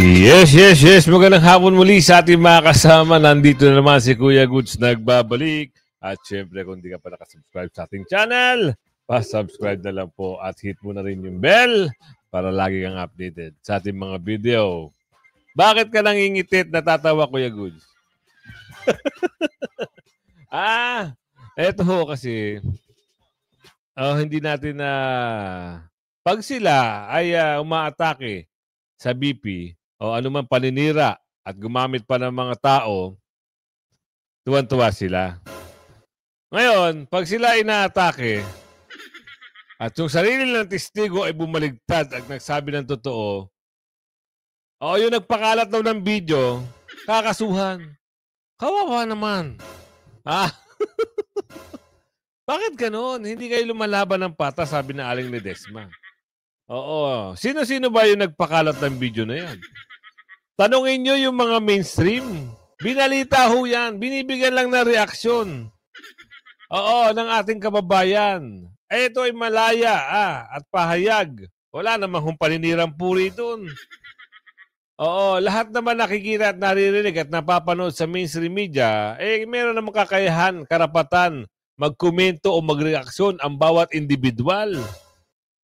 Yes. Magandang hapon muli sa ating mga kasama. Nandito na naman si Kuya Goods nagbabalik. At syempre, kung di ka pa nakasubscribe sa ating channel, pa-subscribe na lang po at hit mo na rin yung bell para lagi kang updated sa ating mga video. Bakit ka nangingitit natatawa, Kuya Goods? Eto kasi, hindi natin na pag sila ay umaatake sa BP, o anumang paninira at gumamit pa ng mga tao, tuwan-tuwa sila. Ngayon, pag sila inaatake at yung sarili ng testigo ay bumaligtad at nagsabi ng totoo, o yung nagpakalat daw ng video, kakasuhan. Kawawa naman. Bakit ganon? Hindi kayo lumalaban ng pata, sabi na Aling Ledesma. Oo. Sino-sino ba yung nagpakalat ng video na yan? Tanungin nyo yung mga mainstream. Binalita ho yan. Binibigyan lang ng reaksyon. Oo, ng ating kababayan. Ito ay malaya at pahayag. Wala namang paninirang puri doon. Oo, lahat naman nakikita at naririnig at napapanood sa mainstream media, meron namang kakayahan, karapatan, magkomento o magreaksyon ang bawat individual.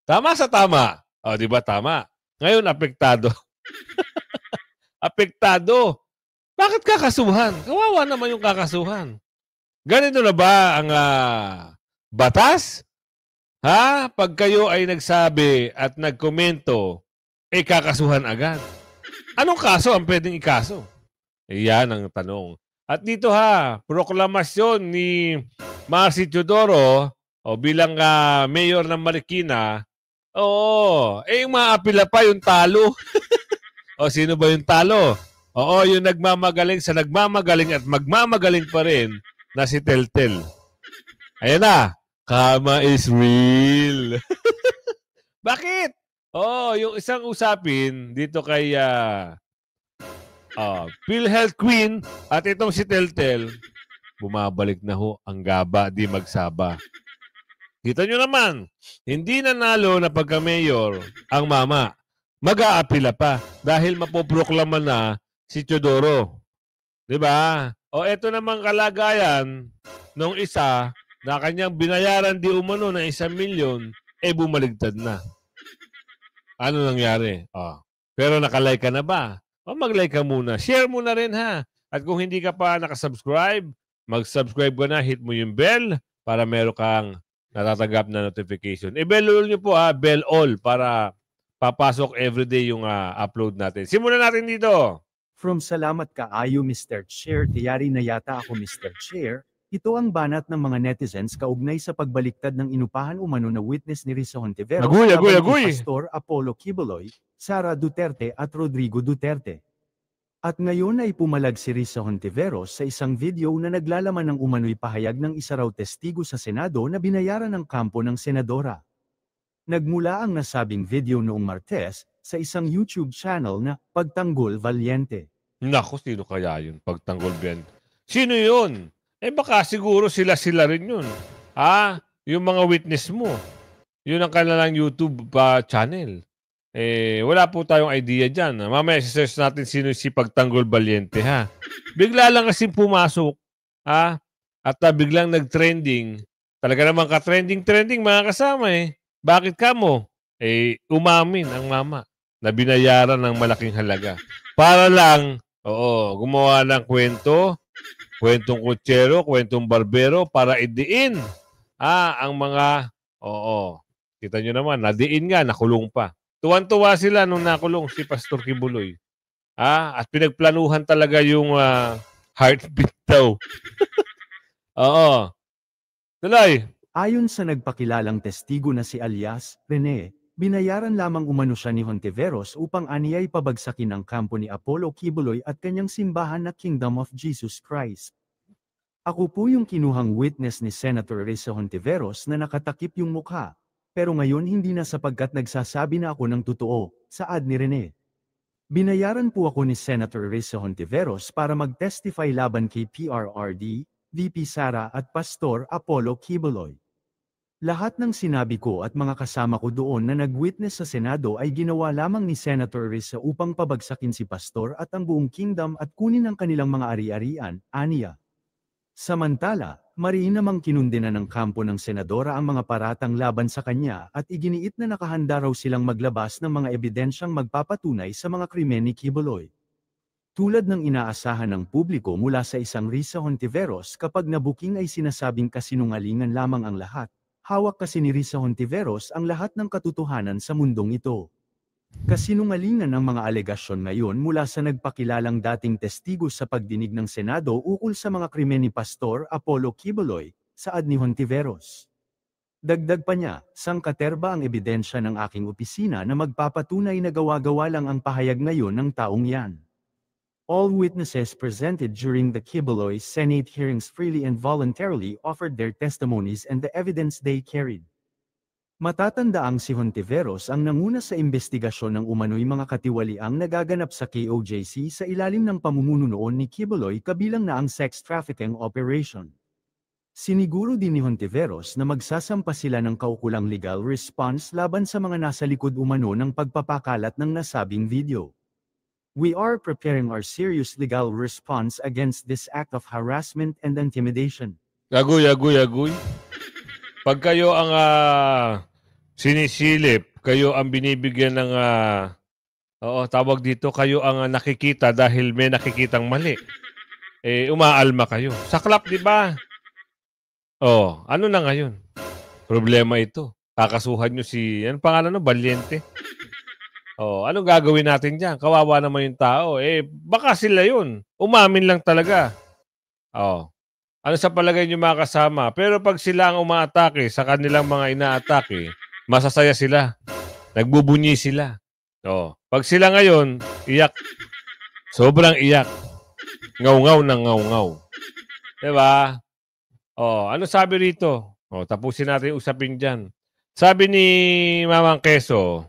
Tama sa tama. O, di ba tama? Ngayon, apektado. Apektado. Bakit kakasuhan? Kawawa naman yung kakasuhan. Ganito na ba ang batas? Pag kayo ay nagsabi at nagkomento, kakasuhan agad. Anong kaso ang pwedeng ikaso? Yan ang tanong. At dito proklamasyon ni Marcy Teodoro bilang mayor ng Marikina, yung maapila pa yung talo. Sino ba yung talo? Yung nagmamagaling sa nagmamagaling at magmamagaling pa rin na si Teltel. Ayan na. Karma is real. Bakit? Yung isang usapin dito kay PhilHealth Queen at itong si Teltel, bumabalik na ho ang gaba di magsaba. Kita nyo naman, hindi nanalo na pagka-mayor ang mama. Mag-aapila pa dahil mapoproklama na si Teodoro. Diba? Eto namang kalagayan nung isa na kanyang binayaran di umano ng 1 milyon, bumaligtad na. Ano nangyari? Pero nakalike ka na ba? Mag-like ka muna. Share mo na rin At kung hindi ka pa nakasubscribe, mag-subscribe ka na, hit mo yung bell para meron kang natatanggap na notification. Bell all nyo po bell all para papasok everyday yung upload natin. Simulan natin dito. From salamat kaayo Mr. Chair, tiyari na yata ako Mr. Chair. Ito ang banat ng mga netizens kaugnay sa pagbaliktad ng inupahan umano na witness ni Risa Hontiveros, agoy. Pastor Apollo Quiboloy, Sara Duterte at Rodrigo Duterte. At ngayon ay pumalag si Risa Hontiveros sa isang video na naglalaman ng umano'y pahayag ng isa raw testigo sa Senado na binayaran ng kampo ng senadora. Nagmula ang nasabing video noong Martes sa isang YouTube channel na Pagtanggol Valiente. Naku, sino kaya yun? Pagtanggol Valiente. Sino yun? Baka siguro sila rin yun. Yung mga witness mo. Yun ang kanilang YouTube channel. Wala po tayong idea dyan. Mamaya search natin sino si Pagtanggol Valiente Bigla lang kasi pumasok. At biglang nag-trending. Talaga naman ka-trending mga kasama Bakit ka mo? Umamin ang mama na binayaran ng malaking halaga. Para lang, gumawa ng kwentong kutsero, kwentong barbero para idiin ang mga, kita nyo naman, nadiin nga, nakulong pa. Tuwan-tuwa sila nung nakulong si Pastor Kibuloy. At pinagplanuhan talaga yung heartbeat daw. Tuloy. Ayon sa nagpakilalang testigo na si alias Rene, binayaran lamang umano siya ni Hontiveros upang aniyay pabagsakin ang kampo ni Apollo Quiboloy at kanyang simbahan na Kingdom of Jesus Christ. Ako po yung kinuhang witness ni Senator Risa Hontiveros na nakatakip yung mukha, pero ngayon hindi na sapagkat nagsasabi na ako ng totoo, saad ni Rene. Binayaran po ako ni Senator Risa Hontiveros para mag-testify laban kay PRRD, VP Sara at Pastor Apollo Quiboloy. Lahat ng sinabi ko at mga kasama ko doon na nag-witness sa Senado ay ginawa lamang ni Senator Risa upang pabagsakin si Pastor at ang buong kingdom at kunin ang kanilang mga ari-arian, aniya. Samantala, mariin namang kinundena ng kampo ng senadora ang mga paratang laban sa kanya at iginiit na nakahanda raw silang maglabas ng mga ebidensyang magpapatunay sa mga krimen ni Quiboloy. Tulad ng inaasahan ng publiko mula sa isang Risa Hontiveros kapag nabuking ay sinasabing kasinungalingan lamang ang lahat. Hawak kasi ni Risa Hontiveros ang lahat ng katotohanan sa mundong ito. Kasinungalingan ang mga alegasyon ngayon mula sa nagpakilalang dating testigo sa pagdinig ng Senado ukol sa mga krimen ni Pastor Apollo Quiboloy, saad ni Hontiveros. Dagdag pa niya, sangkaterba ang ebidensya ng aking opisina na magpapatunay na gawa-gawa lang ang pahayag ngayon ng taong yan. All witnesses presented during the Quiboloy Senate hearings freely and voluntarily offered their testimonies and the evidence they carried. Matatandaang si Hontiveros ang nanguna sa investigasyon ng umano'y mga katiwaliang nagaganap sa KOJC sa ilalim ng pamumuno noon ni Quiboloy kabilang na ang sex trafficking operation. Siniguro din ni Hontiveros na magsasampa sila ng kaukulang legal response laban sa mga nasa likod umano ng pagpapakalat ng nasabing video. We are preparing our serious legal response against this act of harassment and intimidation. Agoy. Pag kayo ang sinisilip, kayo ang binibigyan ng tawag dito, kayo ang nakikita dahil may nakikitang mali. Umaalma kayo. Saklap, di ba? Ano na ngayon? Problema ito. Kakasuhan nyo si, ano pangalan no? Valiente. Anong gagawin natin dyan? Kawawa naman yung tao. Baka sila yun. Umamin lang talaga. Ano sa palagay nyo mga kasama? Pero pag sila ang umaatake sa kanilang mga inaatake, masasaya sila. Nagbubunyi sila. Pag sila ngayon, iyak. Sobrang iyak. Ngaw-ngaw ng ngaw-ngaw. Diba? Ano sabi rito? Tapusin natin usapin dyan. Sabi ni Mamang Keso,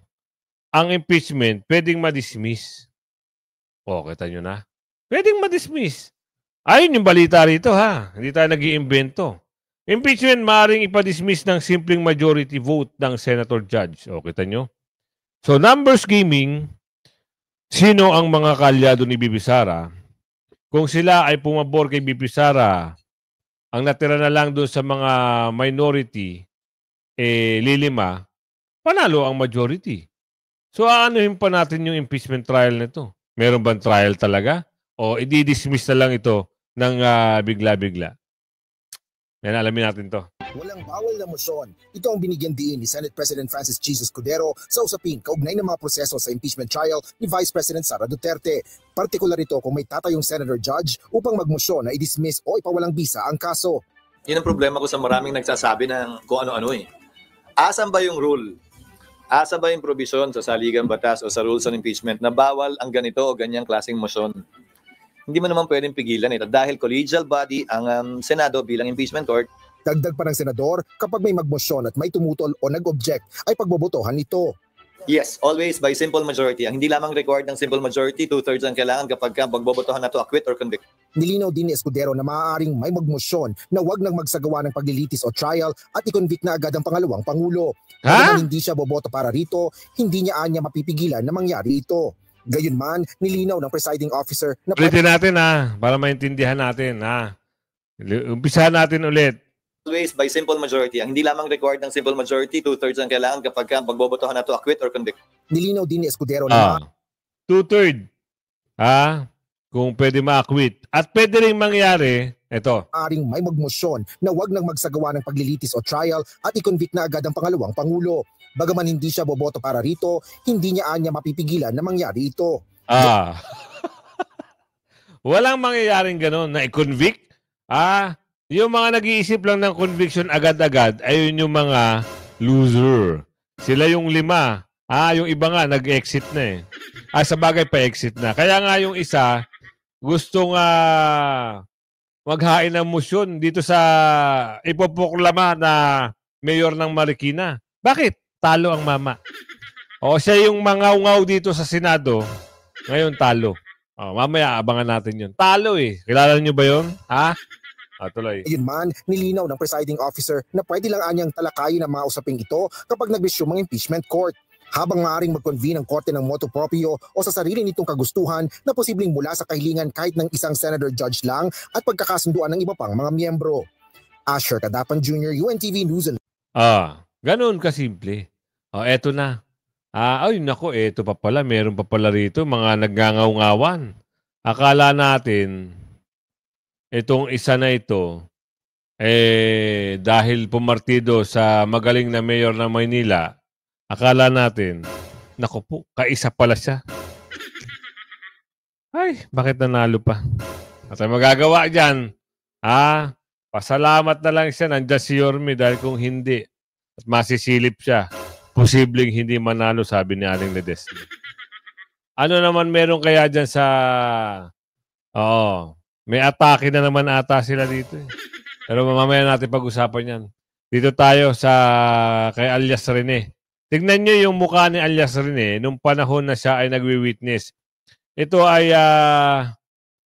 ang impeachment pwedeng ma-dismiss. Kita nyo na. Pwedeng ma-dismiss. Ayun yung balita rito ha. Hindi tayo nag-iimbento. Impeachment maaaring ipa-dismiss ng simpleng majority vote ng Senator Judge. Kita nyo? So numbers gaming, sino ang mga kaalyado ni Bibi Sara? Kung sila ay pumabor kay Bibi Sara, ang natira na lang doon sa mga minority, lilima, panalo ang majority. So, aanuhin pa natin yung impeachment trial nito? Meron bang trial talaga? O i-dismiss na lang ito ng bigla-bigla? Yan, alamin natin to. Walang bawal na motion. Ito ang binigyan diin ni Senate President Francis Jesus Cordero sa usapin kaugnay ng mga proseso sa impeachment trial ni Vice President Sara Duterte. Partikular ito kung may tatayong Senator Judge upang magmosyon na i-dismiss o ipawalang bisa ang kaso. Yun ang problema ko sa maraming nagsasabi ng kung ano-ano Asan ba yung rule? Asa ba yung provision sa saligang batas o sa rules on impeachment na bawal ang ganito o ganyang klaseng motion? Hindi mo naman pwedeng pigilan ito dahil collegial body ang Senado bilang impeachment court. Dagdag pa ng senador, kapag may magmosyon at may tumutol o nag-object, ay pagbobotohan nito. Yes, always by simple majority. Ang hindi lamang required ng simple majority, 2/3 ang kailangan kapag pagbobotohan na to acquit or convict. Nilinaw din ni Escudero na maaaring may magmosyon na wag nang magsagawa ng paglilitis o trial at i-convict na agad ang pangalawang pangulo. Kung hindi siya boboto para rito, hindi niya anya mapipigilan na mangyari ito. Gayunman, nilinaw ng presiding officer na ulitin natin para maintindihan natin umpisahan natin ulit. Always by simple majority. Ang hindi lamang required ng simple majority, 2/3 ang kailangan kapag pagbobotohan na to acquit or convict. Nilinaw din ni Escudero na 2/3 kung pwede ma-acquit. At pwede rin mangyari, ito. Maaring may magmosyon na wag nang magsagawa ng paglilitis o trial at i-convict na agad ang pangalawang pangulo. Bagaman hindi siya boboto para rito, hindi niya anya mapipigilan na mangyari ito. Walang mangyayaring ganun na i-convict. Yung mga nag-iisip lang ng conviction agad-agad, ayun yung mga loser. Sila yung 5. Yung iba nga, nag-exit na sa bagay pa-exit na. Kaya nga yung isa, gustong maghain ng motion dito sa ipoproklama na mayor ng Marikina. Bakit? Talo ang mama. Siya yung mangaw-ngaw dito sa Senado. Ngayon, talo. Mamaya, abangan natin yun. Talo Kilala niyo ba yun? Tuloy. Ayunman, nilinaw ng presiding officer na pwede lang anyang talakayin ang mga usaping ito kapag nag-resume ang impeachment court. Habang maaaring mag-convene ang korte ng motu proprio o sa sarili nitong kagustuhan na posibleng mula sa kahilingan kahit ng isang senator judge lang at pagkakasunduan ng iba pang mga miyembro. Asher Kadapan Jr., UNTV News and... Ganun kasimple. Eto na. Ay nako, eto pa pala. Meron pa pala rito mga nagngangaw-ngawan. Akala natin, itong isa na ito, dahil pumartido sa magaling na mayor ng Maynila, akala natin, naku po, kaisa pala siya. Ay, bakit nanalo pa? At ang magagawa dyan, pasalamat na lang siya, nandiyan si Yorme dahil kung hindi, at masisilip siya, posibleng hindi manalo, sabi ni Aling Ledesma. Ano naman meron kaya dyan sa... may atake na naman ata sila dito. Pero mamaya natin pag-usapan yan. Dito tayo sa kay alias Rene. Tignan nyo yung mukha ni alias Rene nung panahon na siya ay nagwi-witness. Ito ay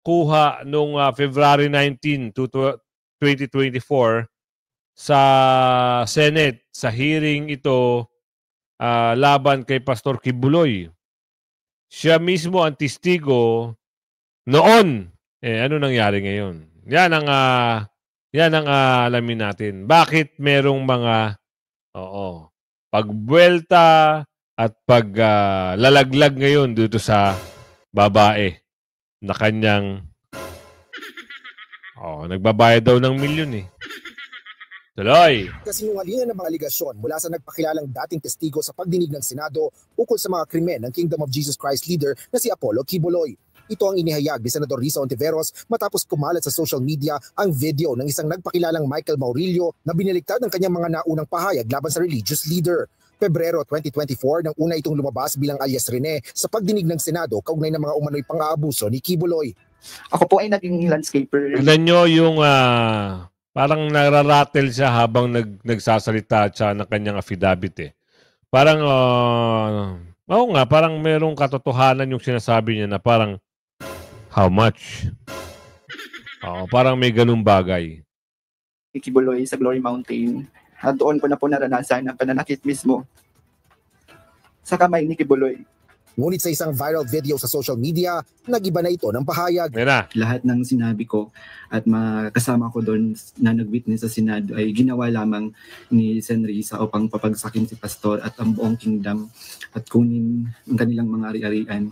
kuha nung February 19, 2024 sa Senate sa hearing ito laban kay Pastor Kibuloy. Siya mismo ang testigo noon. Ano nangyari ngayon? Yan ang alamin natin. Bakit merong mga pagbuelta at paglalaglag ngayon dito sa babae na kanyang nagbabayad daw ng milyon Tuloy! Kasinungalingan ng mga aligasyon mula sa nagpakilalang dating testigo sa pagdinig ng Senado ukol sa mga krimen ng Kingdom of Jesus Christ leader na si Apollo Kibuloy. Ito ang inihayag ni Senador Risa Hontiveros matapos kumalat sa social media ang video ng isang nagpakilalang Michael Maurilio na biniligtad ng kanyang mga naunang pahayag laban sa religious leader. Pebrero 2024 nang una itong lumabas bilang alias Rene sa pagdinig ng Senado kaugnay ng mga umano'y pang-aabuso ni Kibuloy. Ako po ay naging landscaper. Tignan nyo yung parang nararatel siya habang nagsasalita siya ng kanyang affidavit Parang, parang merong katotohanan yung sinasabi niya na parang, how much? Parang may ganung bagay. Kibuloy sa Glory Mountain. At doon ko na po naranasan ang pananakit mismo sa kamay ni Kibuloy. Ngunit sa isang viral video sa social media, nag-iba na ito ng pahayag. Lahat ng sinabi ko at kasama ko doon na nag-witness sa Senado ay ginawa lamang ni Sen. Risa upang papagsakin si Pastor at ang buong kingdom at kunin ang kanilang mga ari-arian.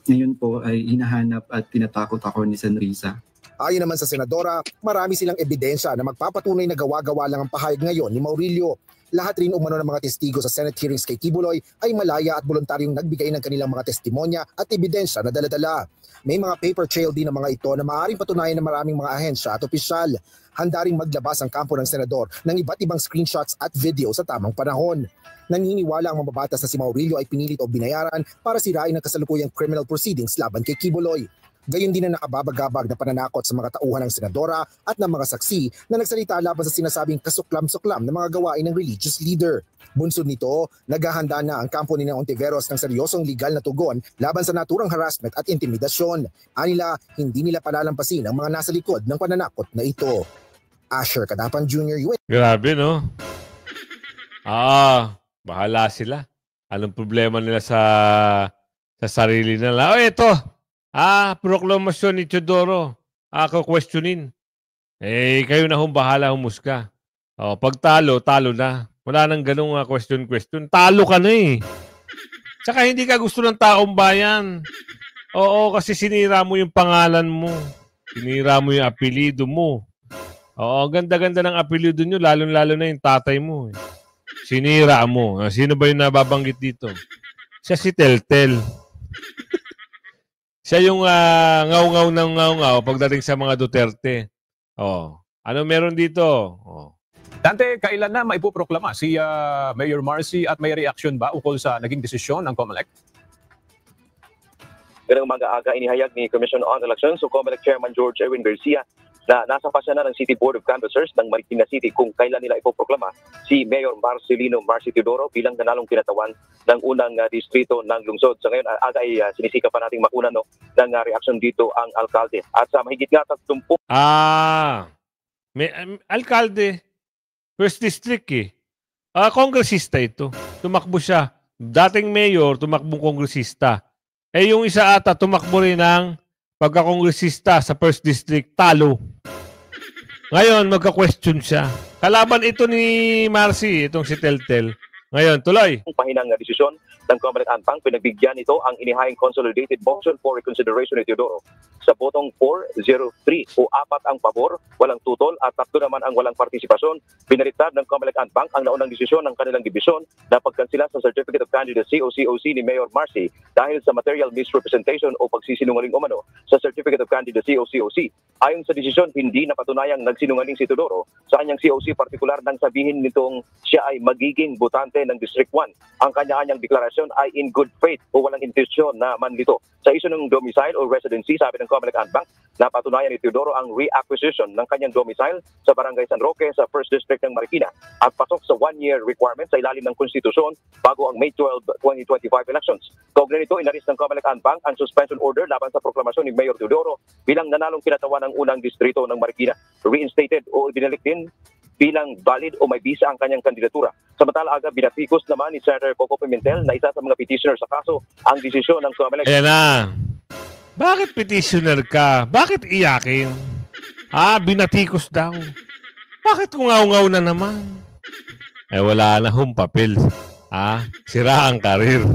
Ngayon po ay hinahanap at tinatakot ako ni Sen. Risa. Ayon naman sa Senadora, marami silang ebidensya na magpapatunay na gawa-gawa lang ang pahayag ngayon ni Maurilio. Lahat rin umano ng mga testigo sa Senate hearings kay Kibuloy ay malaya at voluntaryong nagbigay ng kanilang mga testimonya at ebidensya na dala-dala. May mga paper trail din ng mga ito na maaaring patunayan ng maraming mga ahensya at opisyal. Handa ring maglabas ang kampo ng senador ng iba't ibang screenshots at video sa tamang panahon. Naniniwala ang mababatas na si Maurilio ay pinilit o binayaran para sirain ang kasalukuyang criminal proceedings laban kay Kibuloy. Gayon din na nakababagabag na pananakot sa mga tauhan ng senadora at ng mga saksi na nagsalita laban sa sinasabing kasuklam-suklam ng mga gawain ng religious leader. Bunsod nito, naghahanda na ang kampo ni Hontiveros ng seryosong legal na tugon laban sa naturang harassment at intimidasyon. Anila, hindi nila palalampasin ang mga nasa likod ng pananakot na ito. Asher Kadapan Jr. Grabe, no? Bahala sila. Anong problema nila sa sarili nila? Ito! Proklamasyon ni Teodoro. Questionin. Kayo na bahala humusga. Pag talo na. Wala nang ganung question. Talo ka na Tsaka hindi ka gusto ng taong bayan. Oo, kasi sinira mo yung pangalan mo. Sinira mo yung apelido mo. Oo, ganda-ganda ng apelido nyo, lalo-lalo na yung tatay mo. Sinira mo. Sino ba yung nababanggit dito? Siya si Teltel. Siya yung ngaw-ngaw ng ngaw-ngaw pagdating sa mga Duterte. Ano meron dito? Dante, kailan na maipoproklama si Mayor Marcy at may reaction ba ukol sa naging desisyon ng COMELEC? Ganang mag-aaga inihayag ni Commission on Elections o COMELEC Chairman George Erwin Garcia na nasa pasya na ng City Board of Canvassers ng Marikina City kung kailan nila ipoproklama si Mayor Marcelino Marcy Teodoro bilang nanalong kinatawan ng unang distrito ng lungsod. Sa ngayon, aga ay sinisika pa nating makuna ng reaksyon dito ang alkalde. At sa mahigit nga 30 May alkalde, first district eh. Kongresista ito. Tumakbo siya. Dating mayor, tumakbong kongresista. Yung isa ata, tumakbo rin ng pagkakongresista sa first district, talo. Ngayon, magka-question siya. Kalaban ito ni Marcy, itong si Teltel. Ngayon, tuloy. Pahinang desisyon ng Comelec Anpang, pinagbigyan ito ang inihayang consolidated motion for reconsideration ni Teodoro. Sa botong 403 o 4 ang pabor, walang tutol at 3 naman ang walang partisipasyon, binaliktad ng Comelec Anpang ang naunang desisyon ng kanilang dibisyon na pagkansila sa Certificate of Candidacy o COC ni Mayor Marcy dahil sa material misrepresentation o pagsisinungaling umano sa Certificate of Candidacy o COC. Ayon sa desisyon, hindi napatunayang nagsinungaling si Teodoro sa kanyang COC, partikular nang sabihin nitong siya ay magiging botante ng District 1. Ang kanya-kanyang deklarasyon ay in good faith o walang intensyon na manlito. Sa iso ng domicile o residency, sabi ng Comelec Anpang, napatunayan ni Teodoro ang reacquisition ng kanyang domicile sa Barangay San Roque sa 1st District ng Marikina at pasok sa 1-year requirement sa ilalim ng konstitusyon bago ang May 12, 2025 elections. Kaugnay nito, inaris ng Comelec Anpang ang suspension order laban sa proklamasyon ni Mayor Teodoro bilang nanalong kinatawan ng unang distrito ng Marikina. Reinstated o ibinalik din bilang valid o may visa ang kanyang kandidatura. Samantala, aga binatikos naman ni Senator Coco Pimentel na isa sa mga petitioner sa kaso ang desisyon ng Comelec. Ayan na. Bakit petitioner ka? Bakit iyakin? Binatikos daw. Bakit ungaw-ngaw na naman? Wala na hong papel. Sira ang karir.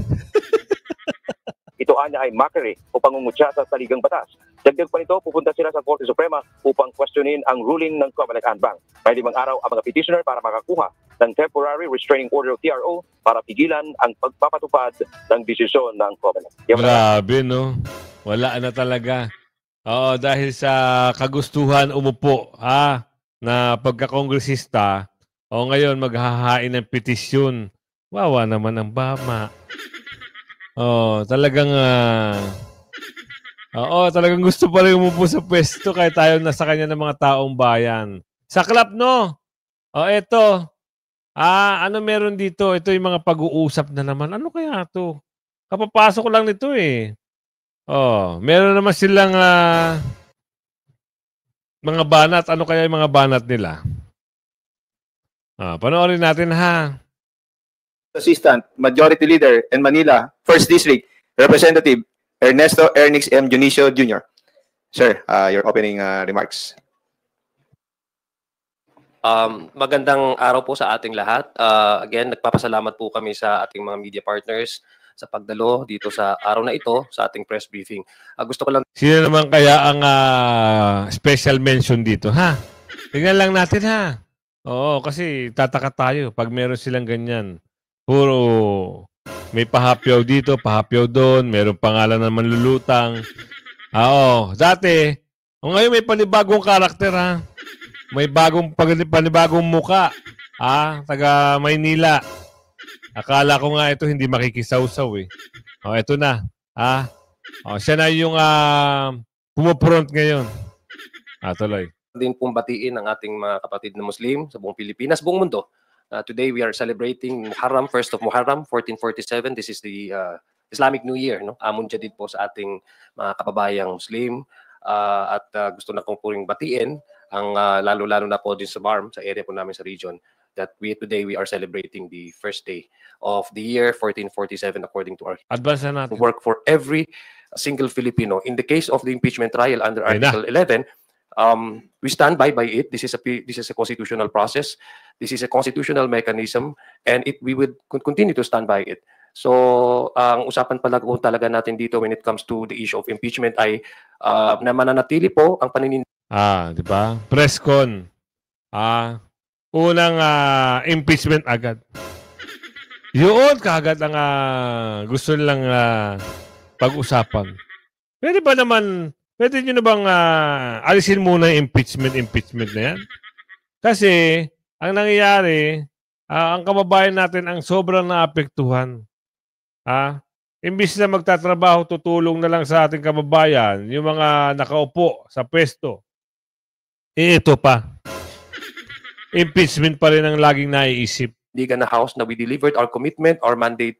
Ito anya ay mockery o pangungutya sa saligang batas. Dagdag pa nito, pupunta sila sa Korte Suprema upang questionin ang ruling ng Comelec Anpang. May 5 araw ang mga petitioner para makakuha ng temporary restraining order o TRO para pigilan ang pagpapatupad ng desisyon ng Comelec. Grabe, no? Wala na talaga. Oo, dahil sa kagustuhan umupo, na pagkakongresista, ngayon maghahain ng petisyon. Wawa naman ang bama. Talagang gusto pa rin umupo sa pwesto kahit tayo nasa kanya ng mga taong bayan. Saklap, no? Eto. Ano meron dito? Ito yung mga pag-uusap na naman. Ano kaya to? Kapapasok lang nito eh. Meron naman silang mga banat. Ano kaya yung mga banat nila? Panoorin natin, ha? Assistant Majority Leader in Manila, 1st District, Representative Ernesto Ernix M. Junicio Jr. Sir, your opening remarks. Magandang araw po sa ating lahat. Again, nagpapasalamat po kami sa ating mga media partners sa pagdalo dito sa araw na ito sa ating press briefing. Gusto ko lang... Sino naman kaya ang special mention dito, ha? Tingnan lang natin, ha? Oo, kasi tataka tayo pag meron silang ganyan. Puro may pahapyaw dito, pahapyaw doon, merong pangalan na manlulutang. Dati, ngayon may panibagong karakter, ha? May panibagong muka. Taga Maynila. Akala ko nga ito hindi makikisawsaw eh. Ito na. Siya na yung pumupront ngayon. Tuloy. Din pong batiin ang ating mga kapatid na Muslim sa buong Pilipinas, buong mundo. Today we are celebrating Muharram, 1st of Muharram, 1447. This is the Islamic New Year, no? Amun Jadid po sa ating mga kababayang Muslim. At gusto na kong puring batiin ang lalo-lalo na po din sa BARM, sa area po namin sa region, that today we are celebrating the first day of the year 1447 according to our advance na natin. Work for every single Filipino. In the case of the impeachment trial under Article 11, we stand by it. This is a constitutional process. This is a constitutional mechanism, and we would continue to stand by it. So, ang usapan pala po talaga natin dito when it comes to the issue of impeachment ay na mananatili po ang di ba? Press con. Unang impeachment agad. Yun kaagad ang gusto nilang pag-usapan. Pwede nyo na bang alisin muna yung impeachment na yan? Kasi, ang nangyayari, ang kababayan natin ang sobrang naapektuhan. Imbis na magtatrabaho, tutulong na lang sa ating kababayan, yung mga nakaupo sa pwesto. Ito pa. Impeachment pa rin ang laging naiisip. Liga na House na we delivered our commitment, our mandate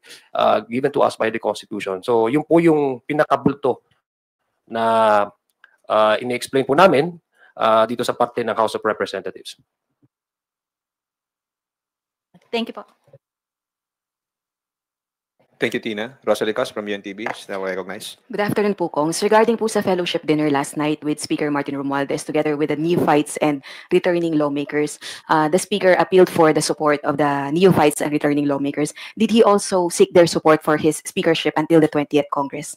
given to us by the Constitution. So, yun po yung pinakabulto na ini-explain po namin dito sa parte ng House of Representatives. Thank you po. Thank you, Tina. Rosalie Cos from UNTV is now recognized. Good afternoon po, Kongs. Regarding po sa fellowship dinner last night with Speaker Martin Romualdez together with the neophytes and returning lawmakers, the Speaker appealed for the support of the neophytes and returning lawmakers. Did he also seek their support for his speakership until the 20th Congress?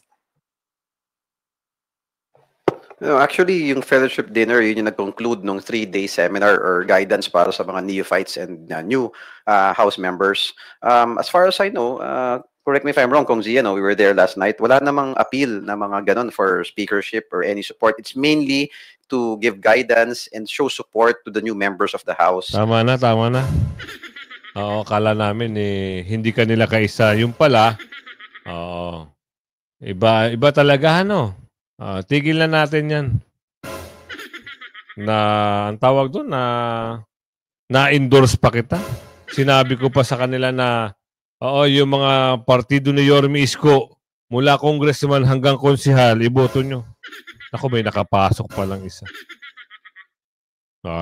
No, actually, yung fellowship dinner, yun yung nag-conclude nung 3-day seminar or guidance para sa mga neophytes and new House members. As far as I know, correct me if I'm wrong, Kong Zia, no, we were there last night. Wala namang appeal na mga ganon for speakership or any support. It's mainly to give guidance and show support to the new members of the House. Tama na, tama na. Oo, kala namin hindi kanila kaisa. Yung pala, iba talaga, ano? Tigil na natin yan. Ang tawag doon na-endorse pa kita. Sinabi ko pa sa kanila na yung mga partido ni Yorme Isko, mula congressman hanggang konsihal, iboto nyo. Ako, may nakapasok pa lang isa.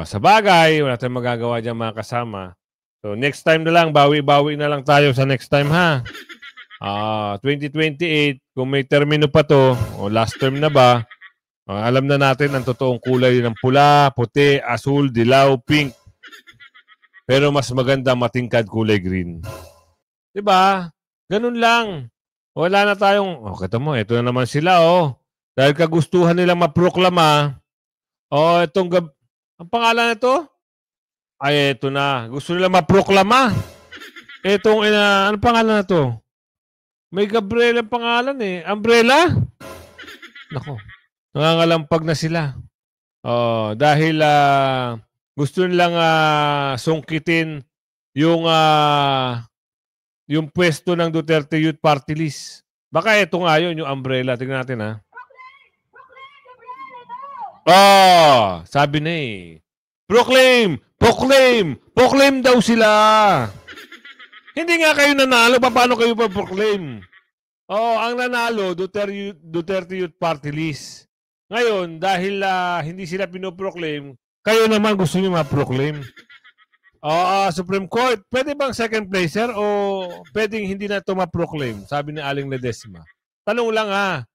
Sa bagay, wala tayong magagawa dyan mga kasama. So next time na lang, bawi-bawi na lang tayo sa next time, ha? 2028, kung may termino pa to, o last term na ba, alam na natin ang totoong kulay ng pula, puti, asul, dilaw, pink. Pero mas maganda matingkad kulay green. Diba? Ganun lang. Wala na tayong, kita mo, ito na naman sila, Dahil kagustuhan nilang maproklama, ang pangalan nito? Ay, ito na. Gusto nilang maproklama. Ano pangalan na to? May Gabriel ang pangalan Umbrella? Nako. Nangangalampag na sila. Dahil gusto nilang sungkitin yung pwesto ng Duterte Youth Party List. Baka ito nga yun, yung umbrella. Tingnan natin, ha? Sabi na Proclaim! Proclaim! Proclaim daw sila! Hindi nga kayo nanalo. Paano kayo pa proclaim? Ang nanalo, Duterte Youth Party List. Ngayon, dahil hindi sila pinoproclaim, kayo naman gusto nyo ma-proclaim. Supreme Court, pwede bang second placer o pwedeng hindi na ito ma-proclaim? Sabi ni Aling Ledesma. Tanong lang, ha?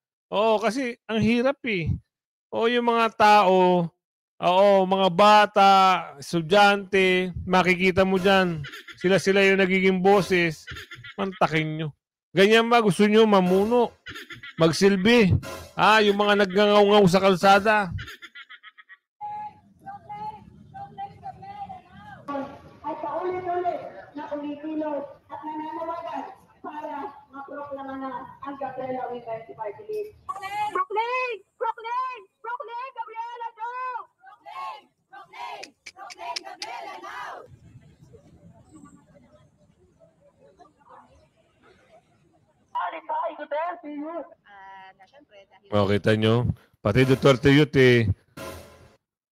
Kasi ang hirap, yung mga tao, mga bata, estudyante, makikita mo dyan. Sila yung nagiging boses. Mantakin nyo. Ganyan ba? Gusto nyo mamuno? Magsilbi? Yung mga nagngangaw-ngaw sa kalsada. Ay paulit-ulit na umikilos at nananawagan para maproklama na ang Gabriela Winter Party List. Proclaim! Proclaim! Proclaim Gabriela now! Proclaim! Proclaim! Proclaim Gabriela now! Kita nyo? Pati Duterte Youth,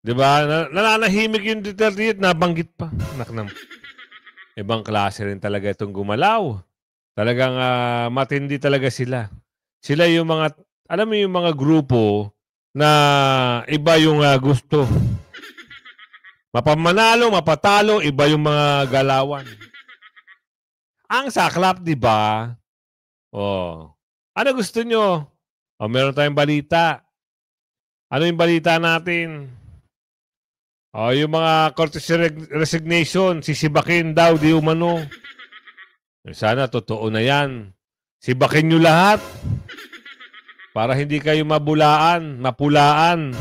diba? Nananahimik yung Duterte Youth, nabanggit pa. Naknam. Ibang klase rin talaga itong gumalaw. Talagang matindi talaga sila. Sila yung mga, alam mo yung mga grupo na iba yung gusto. Mapamanalo, mapatalo, iba yung mga galawan. Ang saklap, di ba? Ano gusto nyo? Meron tayong balita. Ano yung balita natin? Yung mga courtesy resignation, sisibakin daw, di umano. Sana totoo na yan. Sibakin nyo lahat. Para hindi kayo mapulaan. Mapulangaw.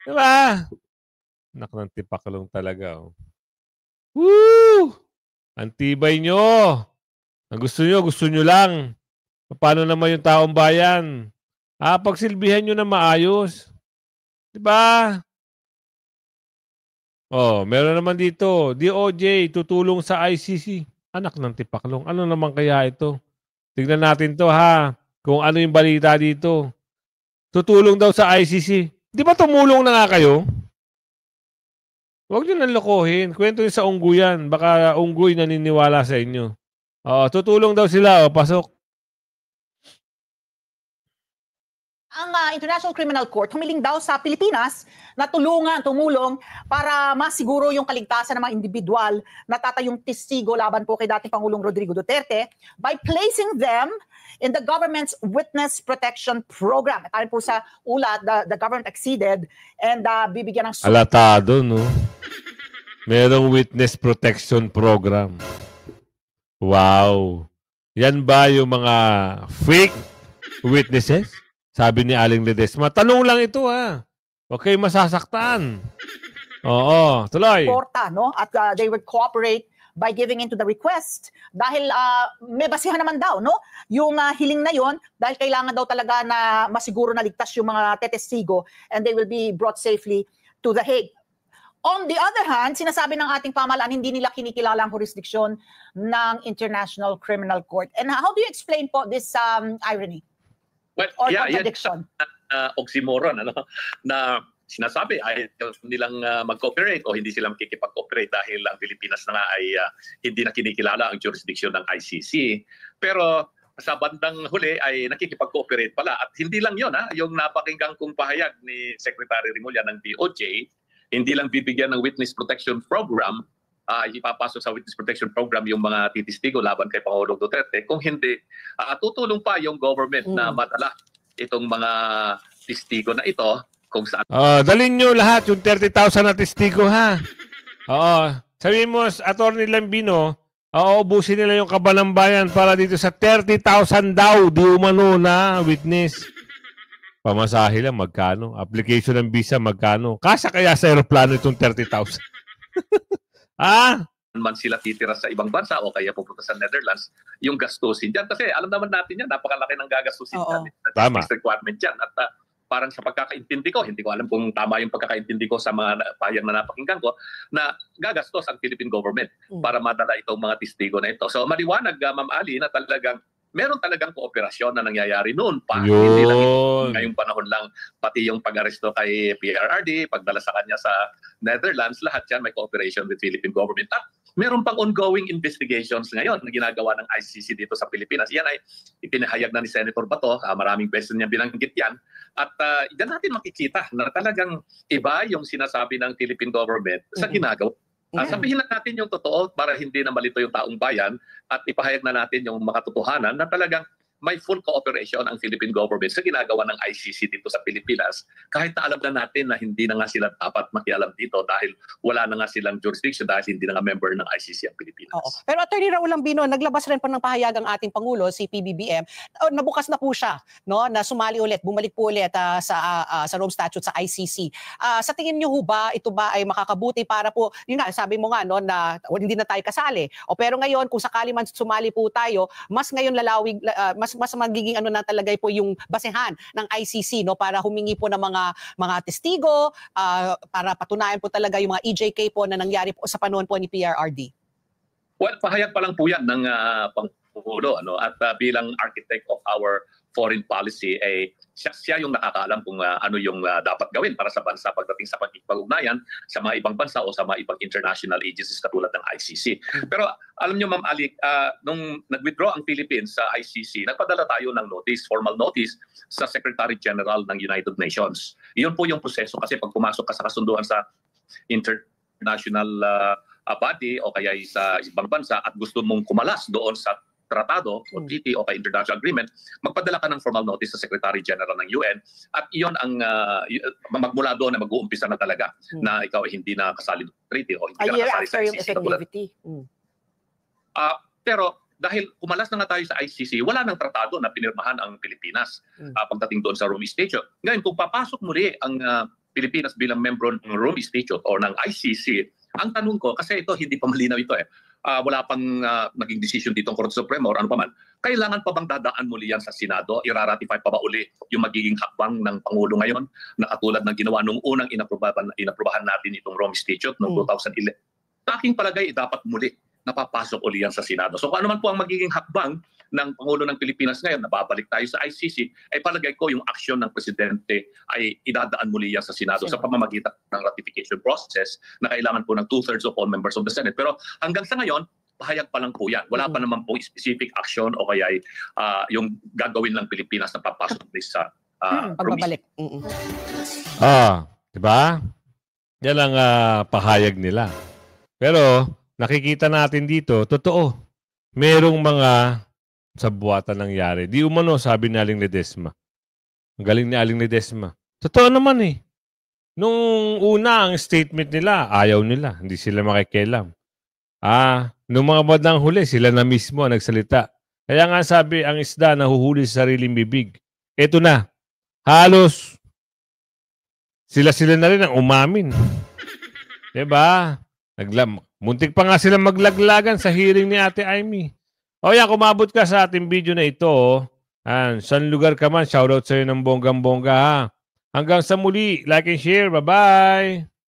Diba? Nak ng tipakalong talaga. Woo! Antibay nyo. Ang gusto nyo lang. Paano naman yung taong bayan? Pagsilbihan nyo na maayos. Diba? Meron naman dito. DOJ, tutulong sa ICC. Anak ng tipaklong. Ano naman kaya ito? Tignan natin to, ha? Kung ano yung balita dito. Tutulong daw sa ICC. Di ba tumulong na nga kayo? Huwag nyo nang lokohin. Kwento nyo sa ungguyan. Baka unggoy naniniwala sa inyo. Tutulong daw sila. Pasok. ang International Criminal Court humiling daw sa Pilipinas na tumulong para masiguro yung kaligtasan ng mga individual na tatayong testigo laban po kay dating Pangulong Rodrigo Duterte by placing them in the government's Witness Protection Program. At po sa ulat, the government acceded and bibigyan ng... Alatado, no? Merong Witness Protection Program. Wow. Yan ba yung mga fake witnesses? Sabi ni Aling Ledesma. Tanong lang ito, ha? Okay, masasaktan. Oo, tuloy. Porta, no? At they would cooperate by giving into the request dahil may basihan naman daw, no? Yung hiling na yon dahil kailangan daw talaga na masiguro na ligtas yung mga tetestigo and they will be brought safely to The Hague. On the other hand, sinasabi ng ating pamahalaan hindi nila kinikilala ang jurisdiction ng International Criminal Court. And how do you explain po this irony? Well, or yeah, contradiction? Oxymoron, ano? Na sinasabi ay nilang mag-cooperate o hindi sila makikipag-cooperate dahil ang Pilipinas na nga ay hindi na kinikilala ang jurisdiction ng ICC. Pero sa bandang huli ay nakikipag-cooperate pala. At hindi lang yun, yung napakinggan kong pahayag ni Secretary Rimulya ng DOJ, hindi lang bibigyan ng Witness Protection Program, ipapasok sa Witness Protection Program yung mga titistigo laban kay Pangulong Duterte. Kung hindi, tutulong pa yung government na madala itong mga testigo na ito kung saan. Dalhin nyo lahat yung 30,000 na testigo, ha? Oo. Sabihin mo, Atty. Lambino, ubusin nila yung Kabalang Bayan para dito sa 30,000 daw, di umano na witness. Pamasahe lang, magkano? Application ng visa, magkano? Kasa kaya sa aeroplano itong 30,000? Man sila titira sa ibang bansa o kaya pupunta sa Netherlands, yung gastusin dyan. Kasi alam naman natin yan, napakalaki ng gagastusin dyan. Tama. Requirement dyan. At parang sa pagkakaintindi ko, hindi ko alam kung tama yung pagkakaintindi ko sa mga payang na napakinggan ko, na gagastos ang Philippine government para madala itong mga testigo na ito. So maliwanag, Ma'am Ali, na talagang meron talagang kooperasyon na nangyayari noon pa. Hindi lang ngayong panahon lang, pati yung pag-aresto kay PRRD, pagdala sa kanya sa Netherlands, lahat yan may cooperation with Philippine government. At meron pang ongoing investigations ngayon na ginagawa ng ICC dito sa Pilipinas. Yan ay ipinahayag na ni Senator Bato, maraming beses niya binanggit yan. At yan natin makikita na talagang iba yung sinasabi ng Philippine government sa ginagawa. Sabihin na natin yung totoo para hindi na malito yung taong bayan at ipahayag na natin yung makatotohanan na talagang may full cooperation ang Philippine government sa ginagawa ng ICC dito sa Pilipinas. Kahit na alam na natin na hindi na nga sila dapat makialam dito dahil wala na nga silang jurisdiction dahil hindi na nga member ng ICC ang Pilipinas. Oo. Pero Atty. Raul Lambino, naglabas rin po ng pahayag ang ating Pangulo, si PBBM. Nabukas na po siya, no, na sumali ulit, bumalik po ulit sa Rome Statute sa ICC. Sa tingin niyo ho ba, ito ba ay makakabuti para po, yun nga, sabi mo nga, no, na hindi na tayo kasali. Pero ngayon, kung sakali man sumali po tayo, mas ngayon lalawig, mas magiging ano na talaga po yung basehan ng ICC, no, para humingi po ng mga testigo para patunayan po talaga yung mga EJK po na nangyari po sa panahon po ni PRRD. Well, pahayag pa lang po yan ng Pangulo, ano, at bilang architect of our foreign policy, siya yung nakakaalam kung ano yung dapat gawin para sa bansa pagdating sa pagkikipag-ugnayan sa mga ibang bansa o sa mga ibang international agencies katulad ng ICC. Pero alam nyo, Ma'am Ali, nung nag-withdraw ang Philippines sa ICC, nagpadala tayo ng notice, formal notice sa Secretary General ng United Nations. Iyon po yung proseso kasi pag pumasok ka sa kasunduan sa international body o kaya sa ibang bansa at gusto mong kumalas doon sa tratado o treaty o international agreement, magpadala ka ng formal notice sa Secretary General ng UN at iyon ang magmula doon na mag-uumpisa na talaga na ikaw ay hindi na kasali ng treaty o hindi ka nakasali sa ICC. Pero dahil kumalas na nga tayo sa ICC, wala nang tratado na pinirmahan ang Pilipinas pagdating doon sa Rome Statute. Ngayon, kung papasok muli ang Pilipinas bilang membro ng Rome Statute o ng ICC, ang tanong ko, kasi ito hindi pa malinaw ito wala pang naging decision dito ng Korte Suprema o ano pa man, kailangan pa bang dadaan muli yan sa Senado? Ira-ratify pa ba uli yung magiging hakbang ng Pangulo ngayon na katulad ng ginawa nung unang inaprubahan natin itong Rome Statute noong 2011? Sa aking palagay, dapat muli napapasok uli yan sa Senado. So kung ano man po ang magiging hakbang ng Pangulo ng Pilipinas ngayon, nababalik tayo sa ICC, ay palagay ko yung aksyon ng Presidente ay idadaan muli yan sa Senado sa pamamagitan ng ratification process na kailangan po ng 2/3 of all members of the Senate. Pero hanggang sa ngayon, pahayag pa lang po yan. Wala pa naman po specific action o kaya yung gagawin ng Pilipinas na papasok sa pagbabalik. Diba? Yan ang pahayag nila. Pero nakikita natin dito, totoo, merong mga sabuatan nangyari. Di umano, sabi ni Aling Ledesma. Ang galing ni Aling Ledesma. Totoo naman eh. Nung una, ang statement nila, ayaw nila. Hindi sila makikialam. Nung mga bandang huli, sila na mismo ang nagsalita. Kaya nga sabi, ang isda nahuhuli sa sariling bibig. Ito na. Halos sila na rin ang umamin. Diba? Muntik pa nga sila maglaglagan sa hearing ni Ate Amy. O yan, kumabot ka sa ating video na ito. Saan lugar ka man, shoutout sa'yo ng bonggang-bongga ha. Hanggang sa muli, like and share. Bye-bye!